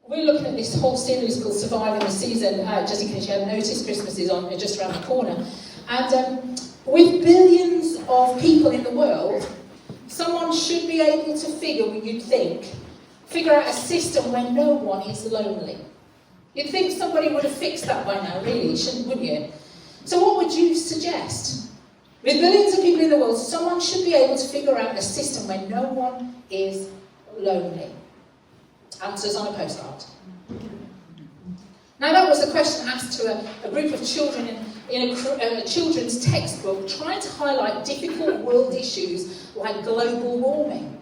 We're looking at this whole series called Surviving the Season, just in case you hadn't noticed, Christmas is on just around the corner. And with billions of people in the world, someone should be able to figure out a system where no one is lonely. You'd think somebody would have fixed that by now, really, wouldn't you? So what would you suggest? With billions of people in the world, someone should be able to figure out a system where no one is lonely. Answers on a postcard. Now that was a question asked to a group of children in a children's textbook trying to highlight difficult world issues like global warming,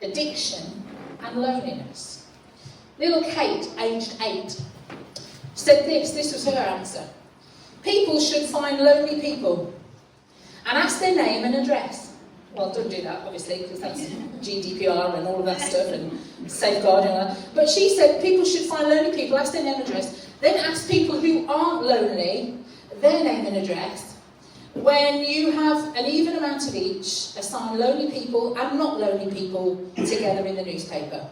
addiction and loneliness. Little Kate, aged 8, said this was her answer. People should find lonely people and ask their name and address. Well, don't do that, obviously, because that's GDPR and all of that stuff and safeguarding and all that. But she said people should find lonely people, ask their name and address, then ask people who aren't lonely their name and address. When you have an even amount of each, assign lonely people and not lonely people together in the newspaper.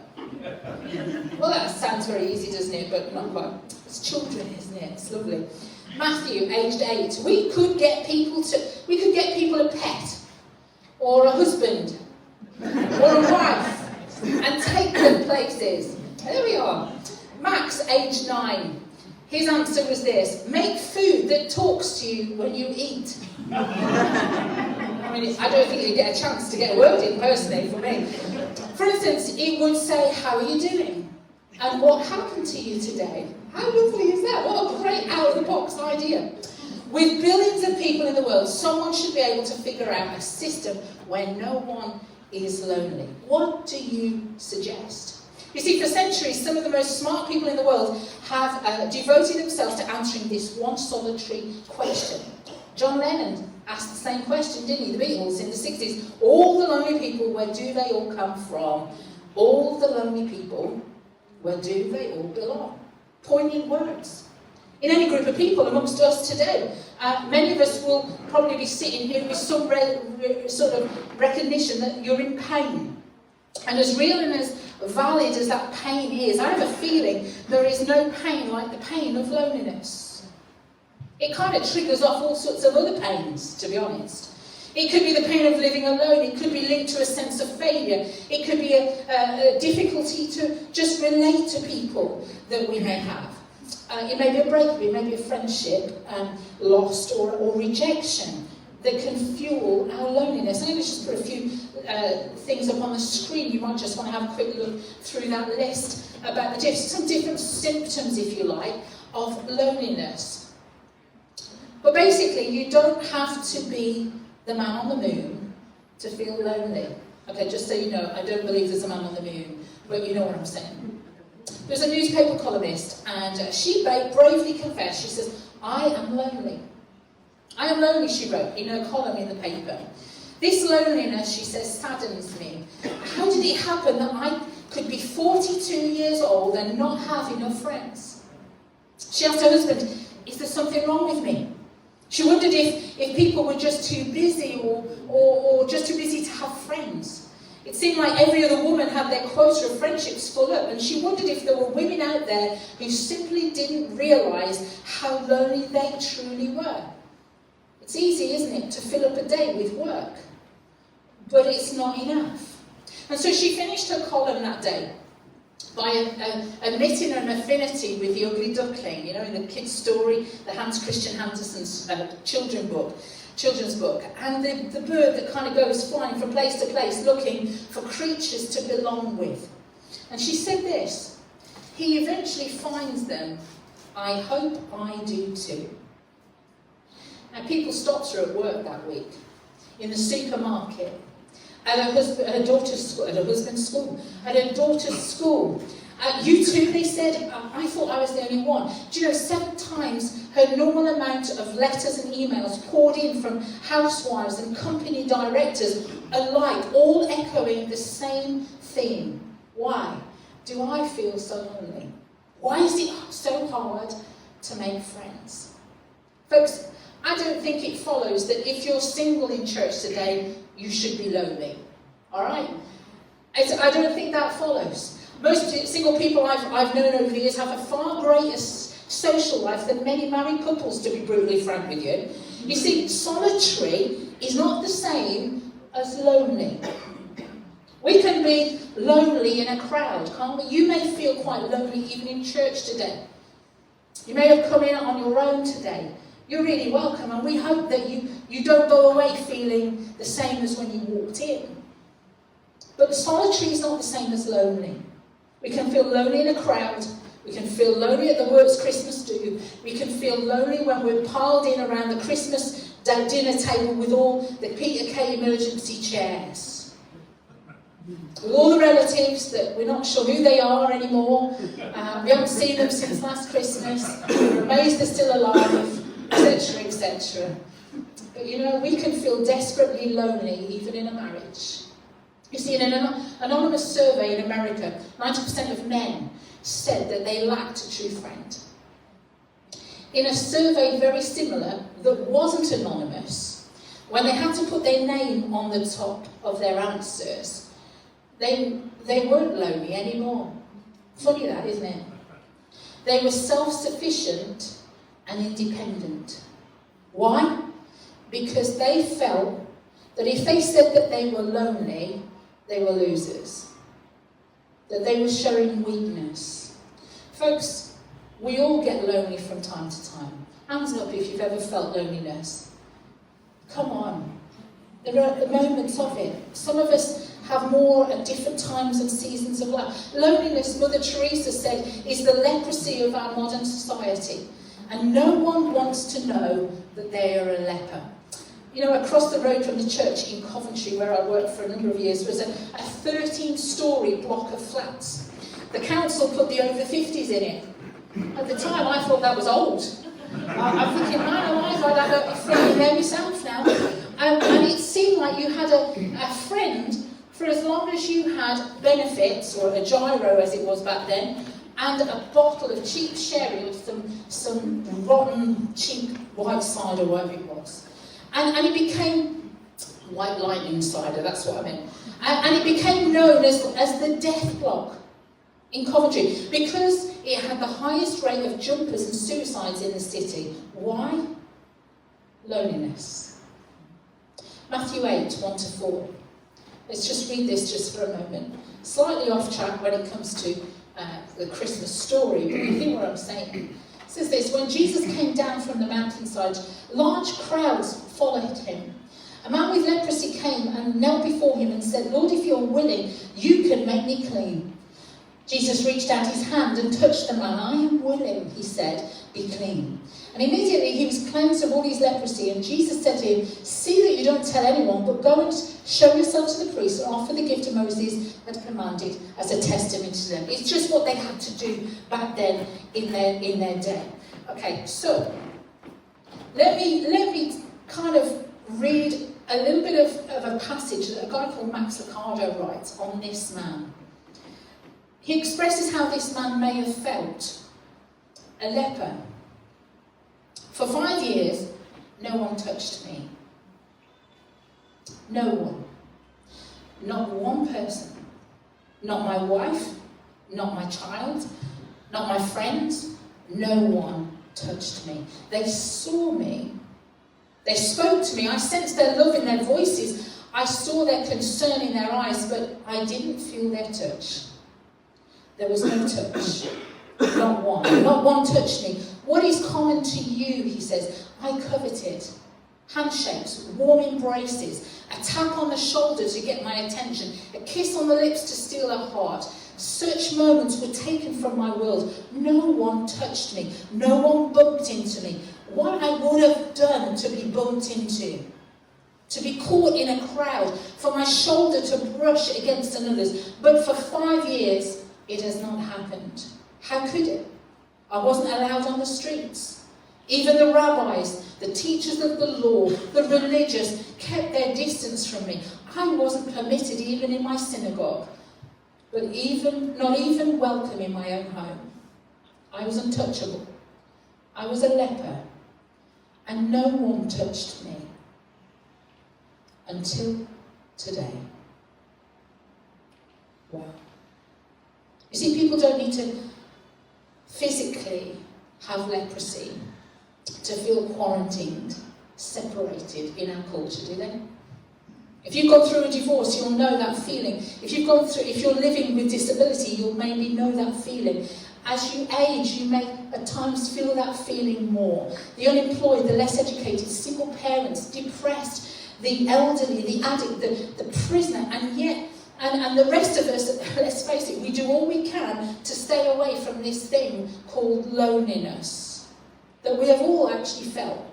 Well, that sounds very easy, doesn't it? But not quite. It's children, isn't it? It's lovely. Matthew, aged 8. We could get people a pet, or a husband, or a wife, and take them places. There we are. Max, aged 9. His answer was this: make food that talks to you when you eat. I mean, I don't think you get a chance to get a word in personally for me. For instance, it would say, how are you doing? And what happened to you today? How lovely is that? What a great out-of-the-box idea. With billions of people in the world, someone should be able to figure out a system where no one is lonely. What do you suggest? You see, for centuries, some of the most smart people in the world have devoted themselves to answering this one solitary question. John Lennon asked the same question, didn't he? The Beatles in the 60s. All the lonely people, where do they all come from? All the lonely people, where do they all belong? Poignant words. In any group of people amongst us today, many of us will probably be sitting here with some sort of recognition that you're in pain. And as real and as valid as that pain is, I have a feeling there is no pain like the pain of loneliness. It kind of triggers off all sorts of other pains, to be honest. It could be the pain of living alone. It could be linked to a sense of failure. It could be a difficulty to just relate to people that we may have. It may be a breakup, it may be a friendship lost or rejection that can fuel our loneliness. I'm going to just put a few things up on the screen. You might just want to have a quick look through that list about some different symptoms, if you like, of loneliness. But basically, you don't have to be the man on the moon to feel lonely. Okay, just so you know, I don't believe there's a man on the moon, but you know what I'm saying. There's a newspaper columnist, and she bravely confessed. She says, I am lonely. I am lonely, she wrote in her column in the paper. This loneliness, she says, saddens me. How did it happen that I could be 42 years old and not have enough friends? She asked her husband, is there something wrong with me? She wondered if people were just too busy or just too busy to have friends. It seemed like every other woman had their quota of friendships full up, and she wondered if there were women out there who simply didn't realise how lonely they truly were. It's easy, isn't it, to fill up a day with work, but it's not enough. And so she finished her column that day by admitting an affinity with the ugly duckling, you know, in the kids' story, the Hans Christian Andersen's children's book, and the bird that kind of goes flying from place to place looking for creatures to belong with. And she said this: he eventually finds them. I hope I do too. Now, people stopped her at work that week, in the supermarket, at her daughter's school, at her husband's school, at her daughter's school. You too, they said. I thought I was the only one. Do you know, 7 times her normal amount of letters and emails poured in from housewives and company directors alike, all echoing the same theme. Why do I feel so lonely? Why is it so hard to make friends? Folks, I don't think it follows that if you're single in church today, you should be lonely. All right? I don't think that follows. Most single people I've known over the years have a far greater social life than many married couples, to be brutally frank with you. You see, solitary is not the same as lonely. We can be lonely in a crowd, can't we? You may feel quite lonely even in church today. You may have come in on your own today. You're really welcome, and we hope that you don't go away feeling the same as when you walked in. But solitary is not the same as lonely. We can feel lonely in a crowd. We can feel lonely at the works Christmas do. We can feel lonely when we're piled in around the Christmas dinner table with all the Peter Kay emergency chairs. With all the relatives that we're not sure who they are anymore. We haven't seen them since last Christmas. We're amazed they're still alive, etc., etc. But you know, we can feel desperately lonely even in a marriage. You see, in an anonymous survey in America, 90% of men said that they lacked a true friend. In a survey very similar, that wasn't anonymous, when they had to put their name on the top of their answers, they weren't lonely anymore. Funny that, isn't it? They were self-sufficient and independent. Why? Because they felt that if they said that they were lonely, they were losers. That they were showing weakness. Folks, we all get lonely from time to time. Hands up if you've ever felt loneliness. Come on. There are moments of it. Some of us have more at different times and seasons of life. Loneliness, Mother Teresa said, is the leprosy of our modern society. And no one wants to know that they are a leper. You know, across the road from the church in Coventry, where I worked for a number of years, was a 13-storey block of flats. The council put the over 50s in it. At the time, I thought that was old. I'm thinking, man alive, I'd have a friend in there myself now. And it seemed like you had a friend for as long as you had benefits, or a gyro as it was back then, and a bottle of cheap sherry with some rotten, cheap white cider, whatever it was. And it became white lightning cider, that's what I meant. And it became known as the death block in Coventry because it had the highest rate of jumpers and suicides in the city. Why? Loneliness. Matthew 8, 1-4. Let's just read this just for a moment. Slightly off track when it comes to the Christmas story, but you hear what I'm saying. It says this: when Jesus came down from the mountainside, large crowds followed him. A man with leprosy came and knelt before him and said, "Lord, if you're willing, you can make me clean." Jesus reached out his hand and touched the man. "I am willing," he said, "be clean." And immediately he was cleansed of all his leprosy. And Jesus said to him, "See that you don't tell anyone, but go and show yourself to the priest and offer the gift Moses had commanded as a testament to them." It's just what they had to do back then in their day. Okay, so let me kind of read a little bit of a passage that a guy called Max Lucado writes on this man. He expresses how this man may have felt. A leper. "For 5 years, no one touched me. No one. Not one person. Not my wife, not my child, not my friends. No one touched me. They saw me. They spoke to me. I sensed their love in their voices. I saw their concern in their eyes, but I didn't feel their touch. There was no touch. Not one. Not one touched me. What is common to you," he says, "I coveted. Handshakes, warm embraces, a tap on the shoulder to get my attention, a kiss on the lips to steal a heart. Such moments were taken from my world. No one touched me. No one bumped into me. What I would have done to be bumped into, to be caught in a crowd, for my shoulder to brush against another's. But for 5 years, it has not happened. How could it? I wasn't allowed on the streets. Even the rabbis, the teachers of the law, the religious, kept their distance from me. I wasn't permitted even in my synagogue, but not even welcome in my own home. I was untouchable. I was a leper, and no one touched me until today." Wow. You You see, people don't need to physically have leprosy to feel quarantined, separated in our culture, do they? If you've gone through a divorce, you'll know that feeling. If you're living with disability, you'll maybe know that feeling. As you age, you may at times feel that feeling more. The unemployed, the less educated, single parents, depressed, the elderly, the addict, the prisoner, and the rest of us, let's face it, we do all we can to stay away from this thing called loneliness that we have all actually felt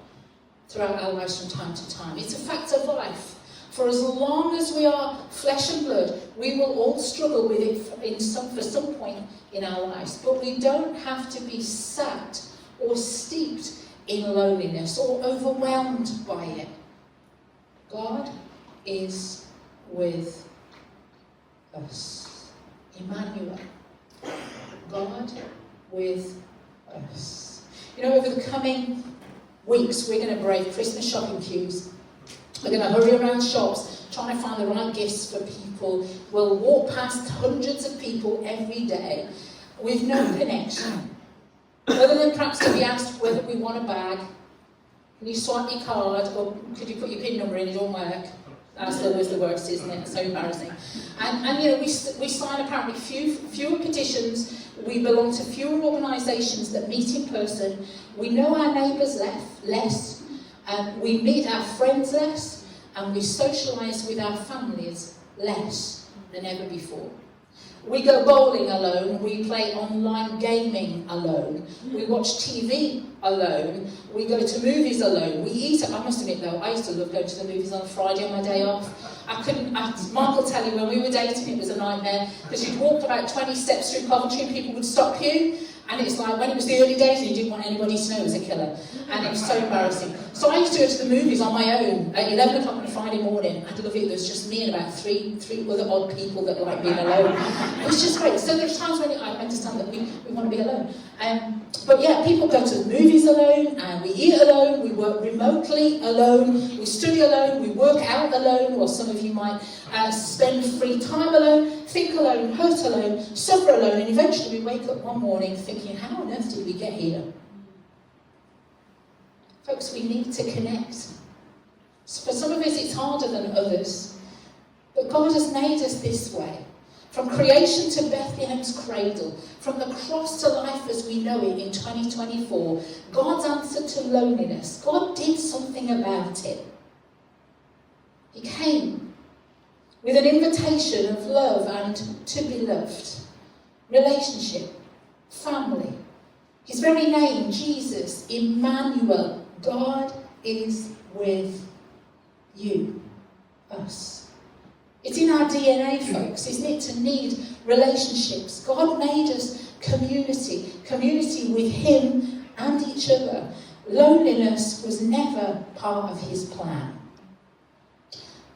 throughout our lives from time to time. It's a fact of life. For as long as we are flesh and blood, we will all struggle with it for some point in our lives. But we don't have to be sat or steeped in loneliness or overwhelmed by it. God is with us. Emmanuel. God with us. You know, over the coming weeks, we're going to brave Christmas shopping queues. We're going to hurry around shops, trying to find the right gifts for people. We'll walk past hundreds of people every day with no connection. Other than perhaps to be asked whether we want a bag. Can you swipe your card, or could you put your PIN number in? It don't work. That's always the worst, isn't it? It's so embarrassing. And you know, we sign apparently fewer petitions. We belong to fewer organisations that meet in person. We know our neighbours less. We meet our friends less, and we socialise with our families less than ever before. We go bowling alone, we play online gaming alone, we watch TV alone, we go to movies alone, we eat. I must admit though, I used to love going to the movies on a Friday on my day off. Mark will tell you, when we were dating, it was a nightmare, because you'd walk about 20 steps through Coventry and people would stop you. And it's like, when it was the early days and you didn't want anybody to know it was a killer. And it was so embarrassing. So I used to go to the movies on my own at 11 o'clock on a Friday morning. I'd love it. There was just me and about three other odd people that like being alone. It was just great. So there's times when I understand that we want to be alone. But yeah, people go to the movies alone, and we eat alone, we work remotely alone, we study alone, we work out alone, or some of you might spend free time alone, think alone, hurt alone, suffer alone, and eventually we wake up one morning thinking, how on earth did we get here? Folks, we need to connect. For some of us it's harder than others, but God has made us this way. From creation to Bethlehem's cradle, from the cross to life as we know it in 2024, God's answer to loneliness. God did something about it. He came with an invitation of love and to be loved. Relationship, family. His very name, Jesus, Emmanuel, God is with you, us. It's in our DNA, folks, isn't it, to need relationships. God made us community with Him and each other. Loneliness was never part of His plan.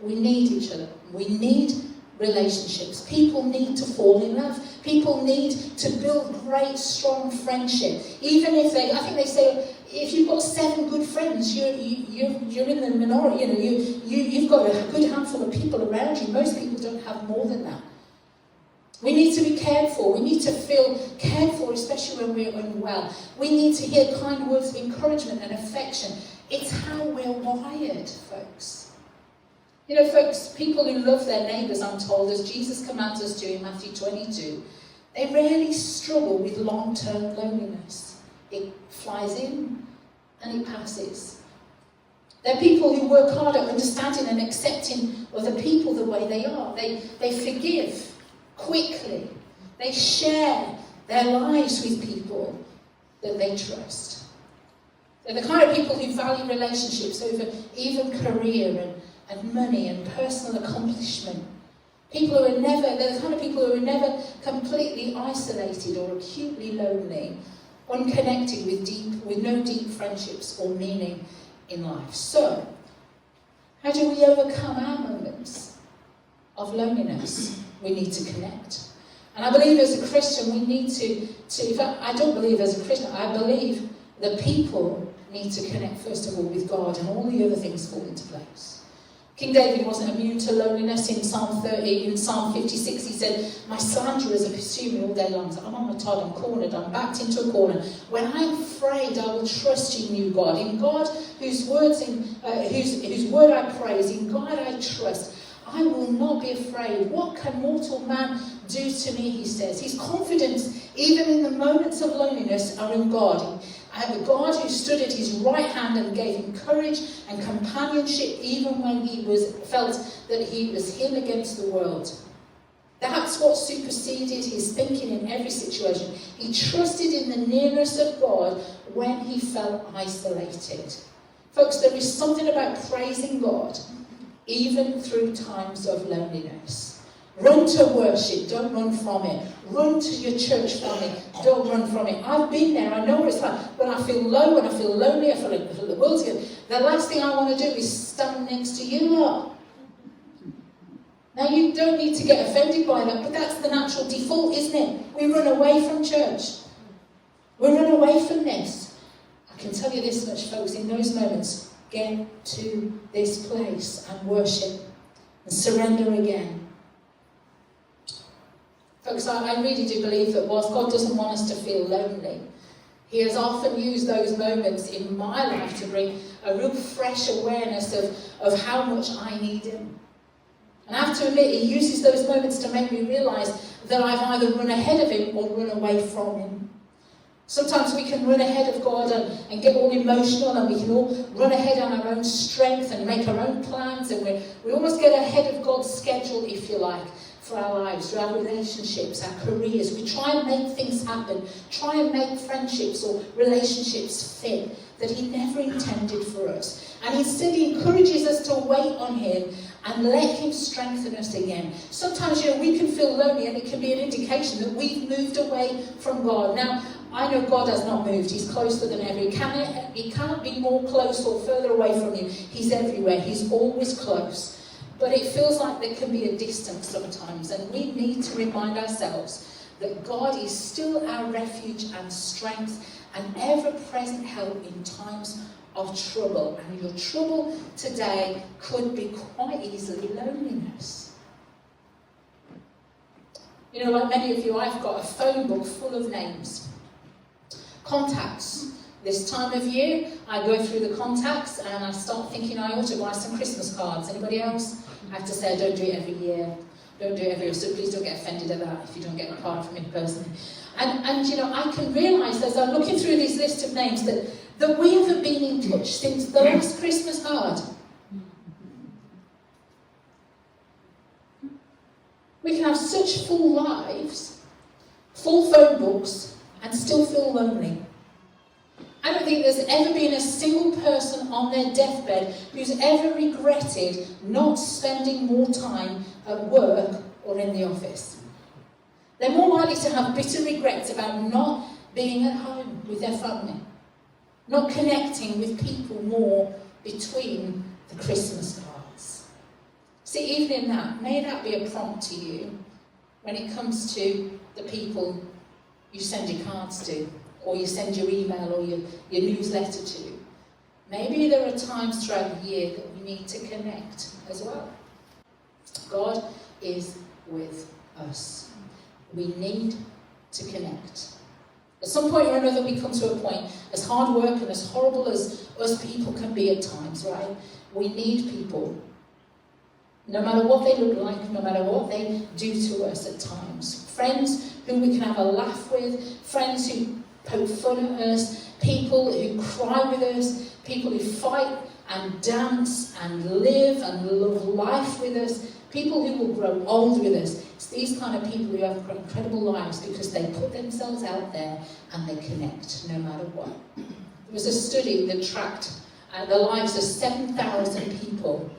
We need each other. We need relationships. People need to fall in love. People need to build great, strong friendship. Even if I think they say, if you've got 7 good friends, you're in the minority. You've got a good handful of people around you. Most people don't have more than that. We need to be cared for. We need to feel cared for, especially when we're unwell. We need to hear kind words of encouragement and affection. It's how we're wired, folks. You know, folks, people who love their neighbours, I'm told, as Jesus commands us to in Matthew 22, they rarely struggle with long-term loneliness. It flies in and it passes. They're people who work hard at understanding and accepting other people the way they are. They forgive quickly. They share their lives with people that they trust. They're the kind of people who value relationships over even career and money and personal accomplishment. They're the kind of people who are never completely isolated or acutely lonely, unconnected with no deep friendships or meaning in life. So, how do we overcome our moments of loneliness? We need to connect. And I believe as a Christian we need to in fact, I don't believe as a Christian, I believe that people need to connect first of all with God, and all the other things fall into place. King David wasn't immune to loneliness. In Psalm 30, in Psalm 56, he said, "My slanderers are pursuing me all day long. So I'm on my Todd, I'm cornered, I'm backed into a corner. When I'm afraid, I will trust in you, God. In God, whose word I praise, in God I trust. I will not be afraid. What can mortal man do to me?" he says. His confidence, even in the moments of loneliness, are in God. I have a God who stood at his right hand and gave him courage and companionship even when he felt that he was him against the world. That's what superseded his thinking in every situation. He trusted in the nearness of God when he felt isolated. Folks, there is something about praising God even through times of loneliness. Run to worship, don't run from it. Run to your church family, don't run from it. I've been there, I know what it's like. When I feel low, when I feel lonely, I feel like the world's good. The last thing I want to do is stand next to you lot. Now, you don't need to get offended by that, but that's the natural default, isn't it? We run away from church. We run away from this. I can tell you this much, folks, in those moments, get to this place and worship and surrender again. Folks, I really do believe that whilst God doesn't want us to feel lonely, he has often used those moments in my life to bring a real fresh awareness of how much I need him. And I have to admit, he uses those moments to make me realise that I've either run ahead of him or run away from him. Sometimes we can run ahead of God and get all emotional, and we can all run ahead on our own strength and make our own plans, and we almost get ahead of God's schedule, if you like, for our lives, for our relationships, our careers. We try and make things happen, try and make friendships or relationships fit that he never intended for us. And instead he encourages us to wait on him and let him strengthen us again. Sometimes, we can feel lonely, and it can be an indication that we've moved away from God. Now, I know God has not moved. He's closer than ever. He can't be more close or further away from you. He's everywhere. He's always close. But it feels like there can be a distance sometimes, and we need to remind ourselves that God is still our refuge and strength and ever-present help in times of trouble. And your trouble today could be quite easily loneliness. Like many of you, I've got a phone book full of names. Contacts. This time of year, I go through the contacts and I start thinking I ought to buy some Christmas cards. Anybody else? I have to say I don't do it every year. Don't do it every year, so please don't get offended at that if you don't get a card from me personally. And I can realise as I'm looking through this list of names that we haven't been in touch since the last Christmas card. We can have such full lives, full phone books, and still feel lonely. I don't think there's ever been a single person on their deathbed who's ever regretted not spending more time at work or in the office. They're more likely to have bitter regrets about not being at home with their family, not connecting with people more between the Christmas cards. See, even in that, may that be a prompt to you when it comes to the people you send your cards to, or you send your email or your newsletter to. Maybe there are times throughout the year that we need to connect as well. God is with us. We need to connect. At some point or another, we come to a point, as hard work and as horrible as us people can be at times, right? We need people. No matter what they look like, no matter what they do to us at times. Friends who we can have a laugh with, friends who poke fun at us, people who cry with us, people who fight and dance and live and love life with us, people who will grow old with us. It's these kind of people who have incredible lives because they put themselves out there and they connect no matter what. There was a study that tracked the lives of 7,000 people,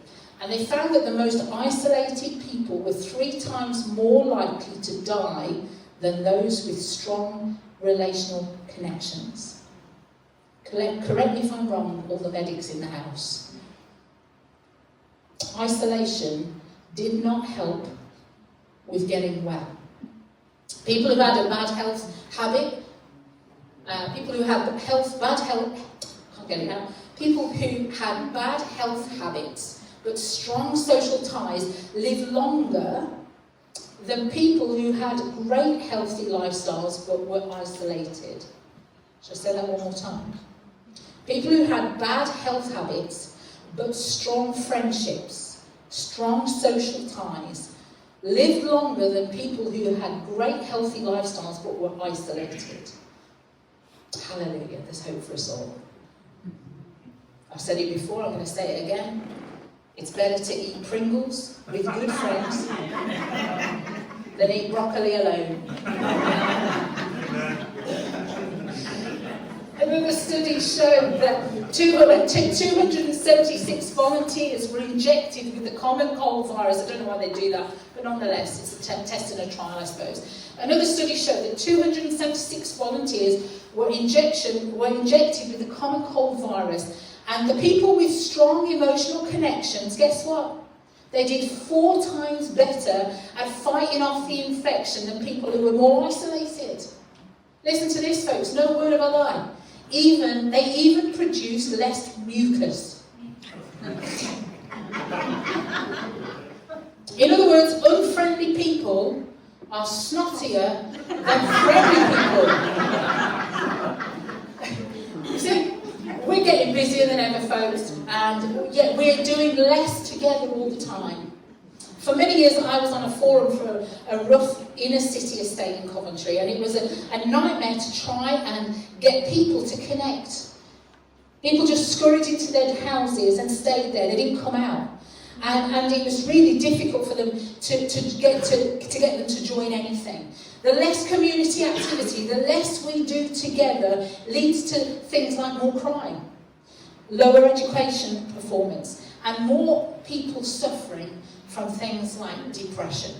and they found that the most isolated people were 3 times more likely to die than those with strong relational connections. Correct me if I'm wrong, all the medics in the house. Isolation did not help with getting well. People who had a bad health habit, people who had bad health habits but strong social ties live longer than people who had great healthy lifestyles but were isolated. Shall I say that one more time? People who had bad health habits but strong friendships, strong social ties, lived longer than people who had great healthy lifestyles but were isolated. Hallelujah, there's hope for us all. I've said it before, I'm going to say it again. It's better to eat Pringles with good friends than eat broccoli alone. Another study showed that 276 volunteers were injected with the common cold virus. I don't know why they do that, but nonetheless, it's a test and a trial, I suppose. Another study showed that 276 volunteers were injected with the common cold virus. And the people with strong emotional connections, guess what? They did 4 times better at fighting off the infection than people who were more isolated. Listen to this, folks, no word of a lie. They even produced less mucus. In other words, unfriendly people are snottier than friendly people. You see? We're getting busier than ever, folks, and yet we're doing less together all the time. For many years, I was on a forum for a rough inner city estate in Coventry, and it was a nightmare to try and get people to connect. People just scurried into their houses and stayed there. They didn't come out. And it was really difficult for them to get them to join anything. The less community activity, the less we do together leads to things like more crime, lower education performance, and more people suffering from things like depression.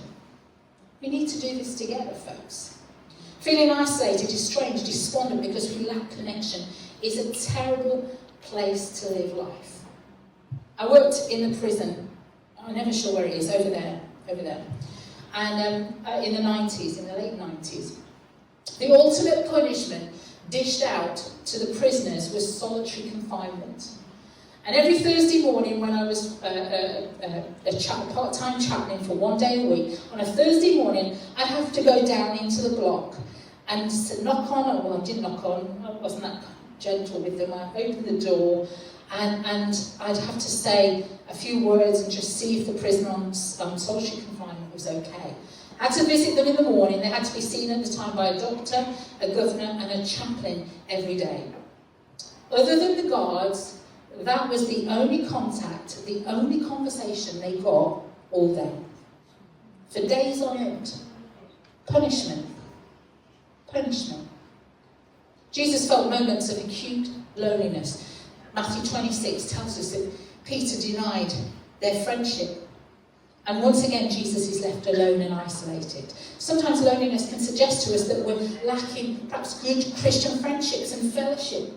We need to do this together, folks. Feeling isolated is strange, despondent because we lack connection is a terrible place to live life. I worked in the prison. I'm never sure where it is, over there. And in the late 90s. The ultimate punishment dished out to the prisoners was solitary confinement. And every Thursday morning when I was part-time chaplain for 1 day a week, on a Thursday morning, I'd have to go down into the block and knock on, well, I didn't knock on, I wasn't that gentle with them. I opened the door and I'd have to say a few words and just see if the prisoner on solitary confinement was okay. I had to visit them in the morning. They had to be seen at the time by a doctor, a governor and a chaplain every day. Other than the guards, that was the only contact, the only conversation they got all day. For days on end. Punishment. Jesus felt moments of acute loneliness. Matthew 26 tells us that Peter denied their friendship. And once again, Jesus is left alone and isolated. Sometimes loneliness can suggest to us that we're lacking perhaps good Christian friendships and fellowship.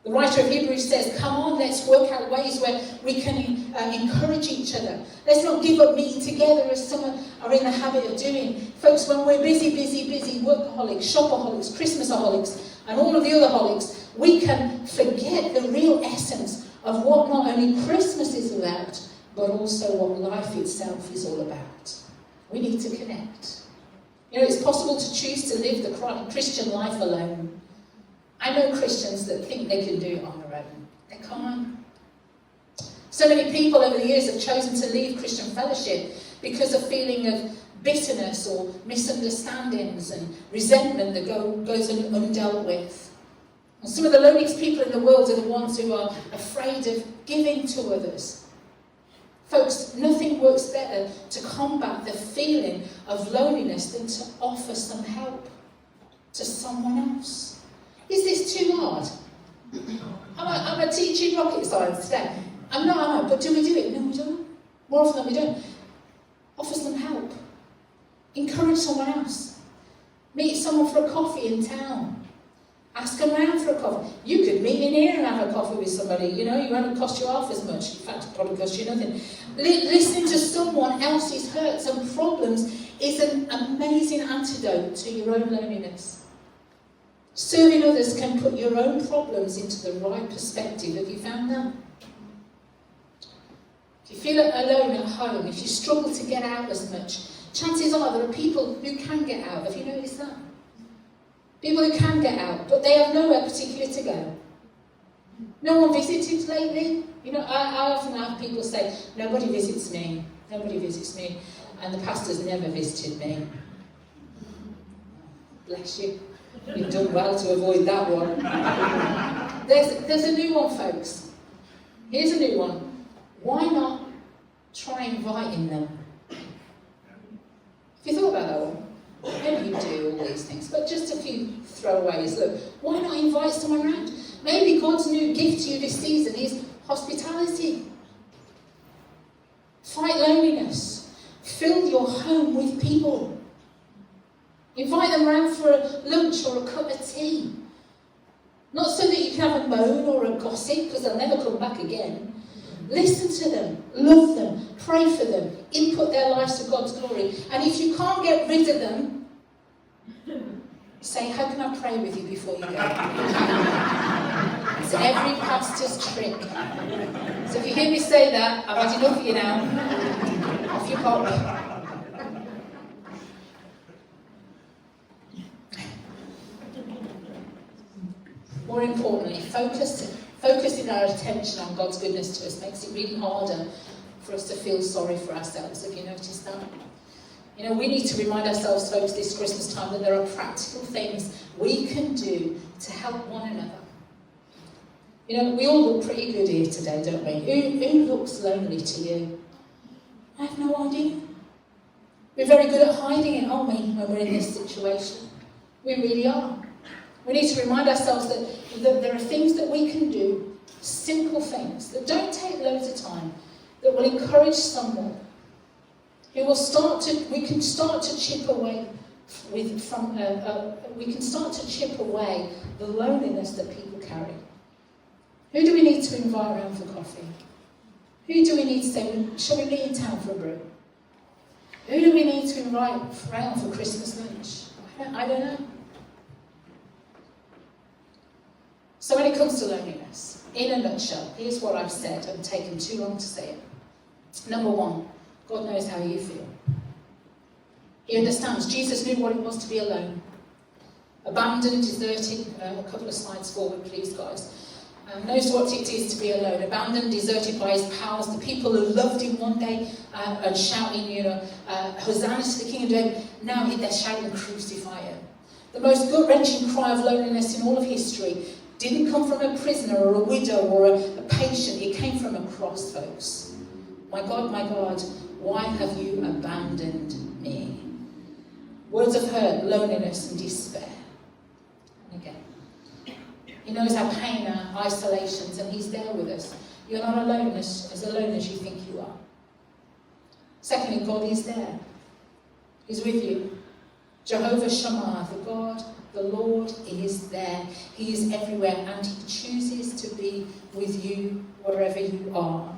The writer of Hebrews says, come on, let's work out ways where we can encourage each other. Let's not give up meeting together as some are in the habit of doing. Folks, when we're busy, workaholics, shopaholics, Christmasaholics, and all of the other holics, we can forget the real essence of what not only Christmas is about, but also what life itself is all about. We need to connect. You know, it's possible to choose to live the Christian life alone. I know Christians that think they can do it on their own. They can't. So many people over the years have chosen to leave Christian fellowship because of feeling of bitterness or misunderstandings and resentment that goes undealt with. And some of the loneliest people in the world are the ones who are afraid of giving to others. Folks, nothing works better to combat the feeling of loneliness than to offer some help to someone else. Is this too hard? I'm a teaching rocket science today. I'm not, but do we do it? No, we don't. More often than we don't. Offer some help. Encourage someone else. Meet someone for a coffee in town. Ask them around for a coffee. You could meet in here and have a coffee with somebody. You know, it won't cost you half as much. In fact, it probably cost you nothing. Listening to someone else's hurts and problems is an amazing antidote to your own loneliness. Serving others can put your own problems into the right perspective. Have you found that? if you feel alone at home, if you struggle to get out as much, chances are there are people who can get out. Have you noticed that? People who can get out, but they have nowhere particular to go. No one visited lately. You know, I often have people say, nobody visits me, and the pastor's never visited me. Bless you. You've done well to avoid that one. There's a new one, folks. Here's a new one. Why not try inviting them? Have you thought about that one? Maybe you do all these things, but just a few throwaways. Look, why not invite someone around? Maybe God's new gift to you this season is hospitality. Fight loneliness. Fill your home with people. Invite them around for a lunch or a cup of tea. Not so that you can have a moan or a gossip, because they'll never come back again. Listen to them, love them, pray for them, input their lives to God's glory. And if you can't get rid of them, say, how can I pray with you before you go? It's every pastor's trick. So if you hear me say that, I've had enough of you now. Off you pop. More importantly, focusing our attention on God's goodness to us makes it really harder for us to feel sorry for ourselves. Have you noticed that? You know, we need to remind ourselves, folks, this Christmas time that there are practical things we can do to help one another. You know, we all look pretty good here today, don't we? Who looks lonely to you? I have no idea. We're very good at hiding it, aren't we, when we're in this situation? We really are. We need to remind ourselves that there are things that we can do, simple things, that don't take loads of time, that will encourage someone who will we can start to chip away the loneliness that people carry. Who do we need to invite around for coffee? Who do we need to say, shall we meet in town for a brew? Who do we need to invite around for Christmas lunch? I don't know. So when it comes to loneliness, in a nutshell, here's what I've said. I've taken too long to say it. Number one, God knows how you feel. He understands. Jesus knew what it was to be alone. Abandoned, deserted. A couple of slides forward, please, guys. Knows what it is to be alone. Abandoned, deserted by his pals. The people who loved him one day and shouting, Hosanna to the King of David. Now they're shouting, crucify him. The most gut-wrenching cry of loneliness in all of history didn't come from a prisoner or a widow or a patient. It came from a cross, folks. My God, why have you abandoned me? Words of hurt, loneliness and despair. And again, he knows our pain, our isolations, and he's there with us. You're not alone as alone as you think you are. Secondly, God is there. He's with you. Jehovah Shammah, the Lord is there. He is everywhere, and he chooses to be with you wherever you are.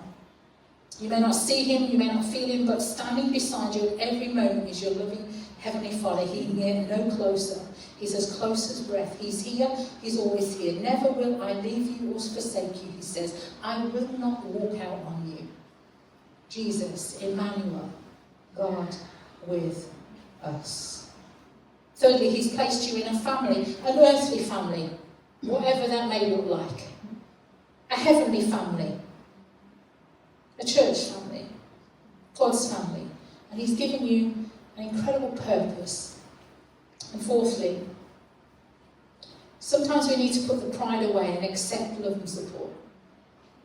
You may not see him, you may not feel him, but standing beside you at every moment is your loving Heavenly Father. He can get no closer. He's as close as breath. He's here, he's always here. Never will I leave you or forsake you, he says. I will not walk out on you. Jesus, Emmanuel, God with us. Thirdly, he's placed you in a family, an earthly family, whatever that may look like. A heavenly family. A church family. God's family. And he's given you an incredible purpose. And fourthly, sometimes we need to put the pride away and accept love and support.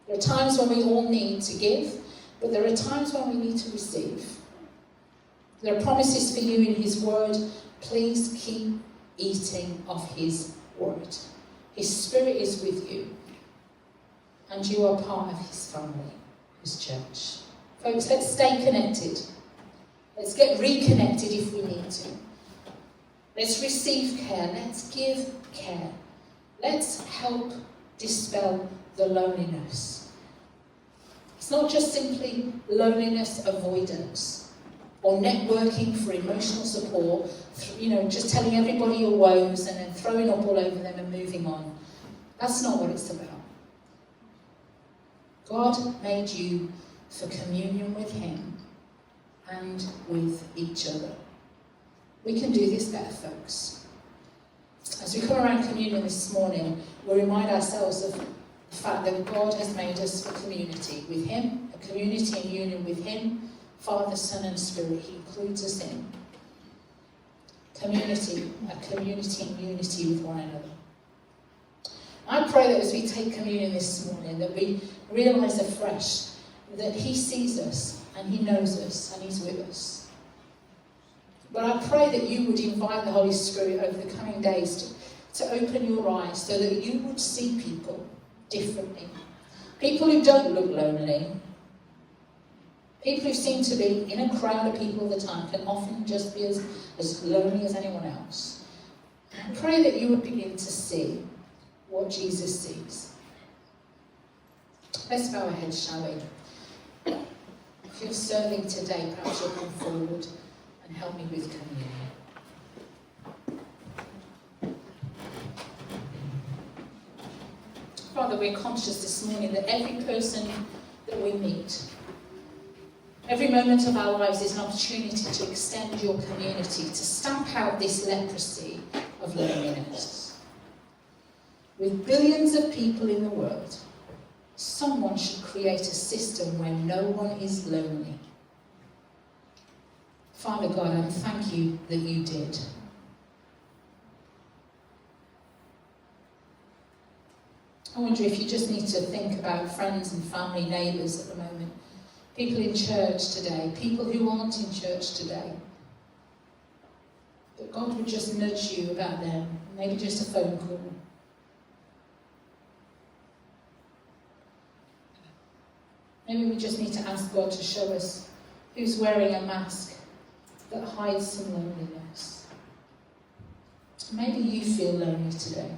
There are times when we all need to give, but there are times when we need to receive. There are promises for you in his word. Please keep eating of his word. His spirit is with you, and you are part of his family, his church. Folks, let's stay connected. Let's get reconnected if we need to. Let's receive care. Let's give care. Let's help dispel the loneliness. It's not just simply loneliness avoidance or networking for emotional support, just telling everybody your woes and then throwing up all over them and moving on. That's not what it's about. God made you for communion with him and with each other. We can do this better, folks. As we come around communion this morning, we'll remind ourselves of the fact that God has made us for community with him, a community in union with him, Father, Son and Spirit. He includes us in community, a community in unity with one another. I pray that as we take communion this morning, that we realise afresh that he sees us and he knows us and he's with us. But I pray that you would invite the Holy Spirit over the coming days to open your eyes so that you would see people differently. People who don't look lonely, people who seem to be in a crowd of people all the time, can often just be as lonely as anyone else. And I pray that you would begin to see what Jesus sees. Let's bow our heads, shall we? If you're serving today, perhaps you'll come forward and help me with communion. Father, we're conscious this morning that every person that we meet, every moment of our lives is an opportunity to extend your community, to stamp out this leprosy of loneliness. With billions of people in the world, someone should create a system where no one is lonely. Father God, I thank you that you did. I wonder if you just need to think about friends and family, neighbours at the moment, people in church today, people who aren't in church today. That God would just nudge you about them, maybe just a phone call. Maybe we just need to ask God to show us who's wearing a mask that hides some loneliness. Maybe you feel lonely today.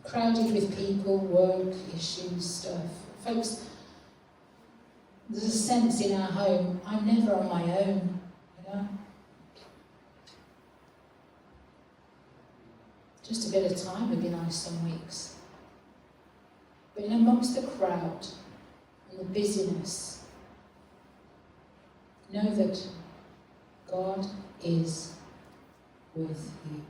Crowded with people, work, issues, stuff. Folks, there's a sense in our home, I'm never on my own, you know? Just a bit of time would be nice some weeks. But in amongst the crowd and the busyness, know that God is with you.